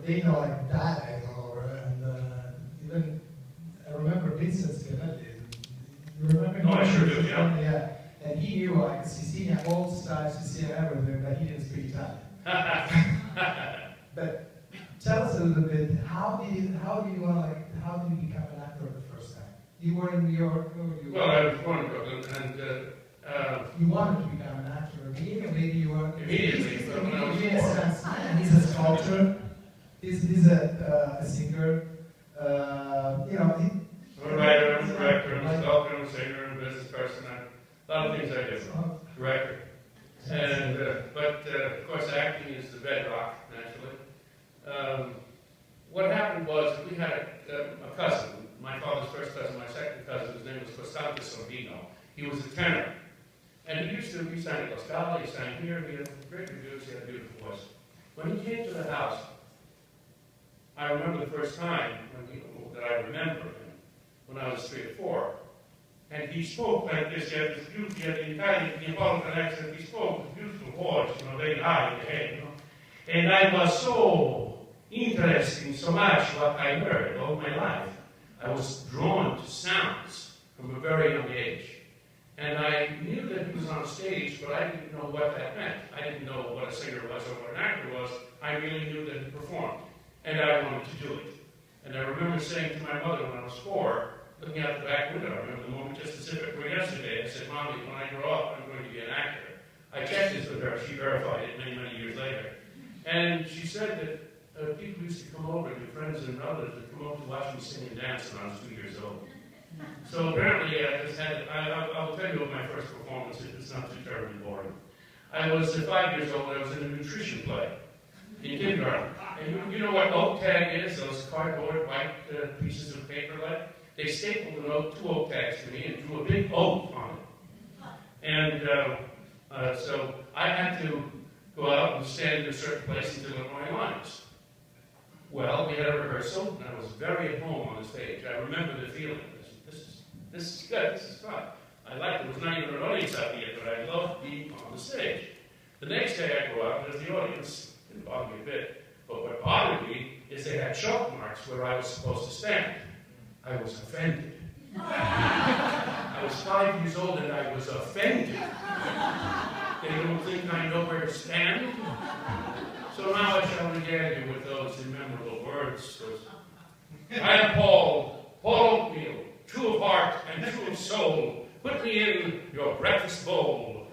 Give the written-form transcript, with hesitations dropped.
they know like that I know, and even I remember Vincent Schiavelli. You remember? No, I sure do, yeah. Yeah, and he knew like Sicilian, old style Sicilian everything, but he didn't speak Italian. But tell us a little bit, how did you become an actor the first time? You were in New York, or you? Well, I was born in Brooklyn, and you wanted to become an actor immediately, maybe you were. Immediately, when I was 4. And he's a sculptor. He's a singer. You know, I'm a writer, I'm a director, I'm a sculptor, I'm a singer, I'm a business person. A lot of things I do. Director. And, but of course, acting is the bedrock, naturally. What happened was we had a cousin, my father's first cousin, my second cousin, his name was Paul Sorvino. He was a tenor. And he sang at La Scala, he sang here, he had great reviews, he had a beautiful voice. When he came to the house, I remember the first time that I remember him, when I was 3 or 4. And he spoke like this, he had this beautiful, he had the Italian, Neapolitan accent, he spoke with beautiful voice, very high in the head, And I was so interested in so much what I heard all my life. I was drawn to sounds from a very young age. And I knew that he was on stage, but I didn't know what that meant. I didn't know what a singer was or what an actor was. I really knew that he performed. And I wanted to do it. And I remember saying to my mother when I was 4, looking out the back window, I remember the moment just as if it were yesterday, I said, Mommy, when I grow up, I'm going to be an actor. I checked this with her. She verified it many, many years later. And she said that people used to come over, your friends and relatives would come over to watch me sing and dance when I was 2 years old. So apparently I just had, I'll tell you of my first performance, if it's not too terribly boring. I was 5 years old, I was in a nutrition play in kindergarten. And you know what oak tag is, those cardboard white pieces of paper like? They stapled two oak tags to me and drew a big oak on it. And so I had to go out and stand in a certain place and deliver my lines. Well, we had a rehearsal, and I was very at home on the stage. I remember the feeling. This is good, this is fun. I liked it. There was not even an audience out yet, but I loved being on the stage. The next day I go out, and there's the audience. It didn't bother me a bit. But what bothered me is they had chalk marks where I was supposed to stand. I was offended. I was 5 years old, and I was offended. They don't think I know where to stand. So now I shall regale you with those immemorable words. I am Paul Oatmeal, true of heart and true of soul. Put me in your breakfast bowl.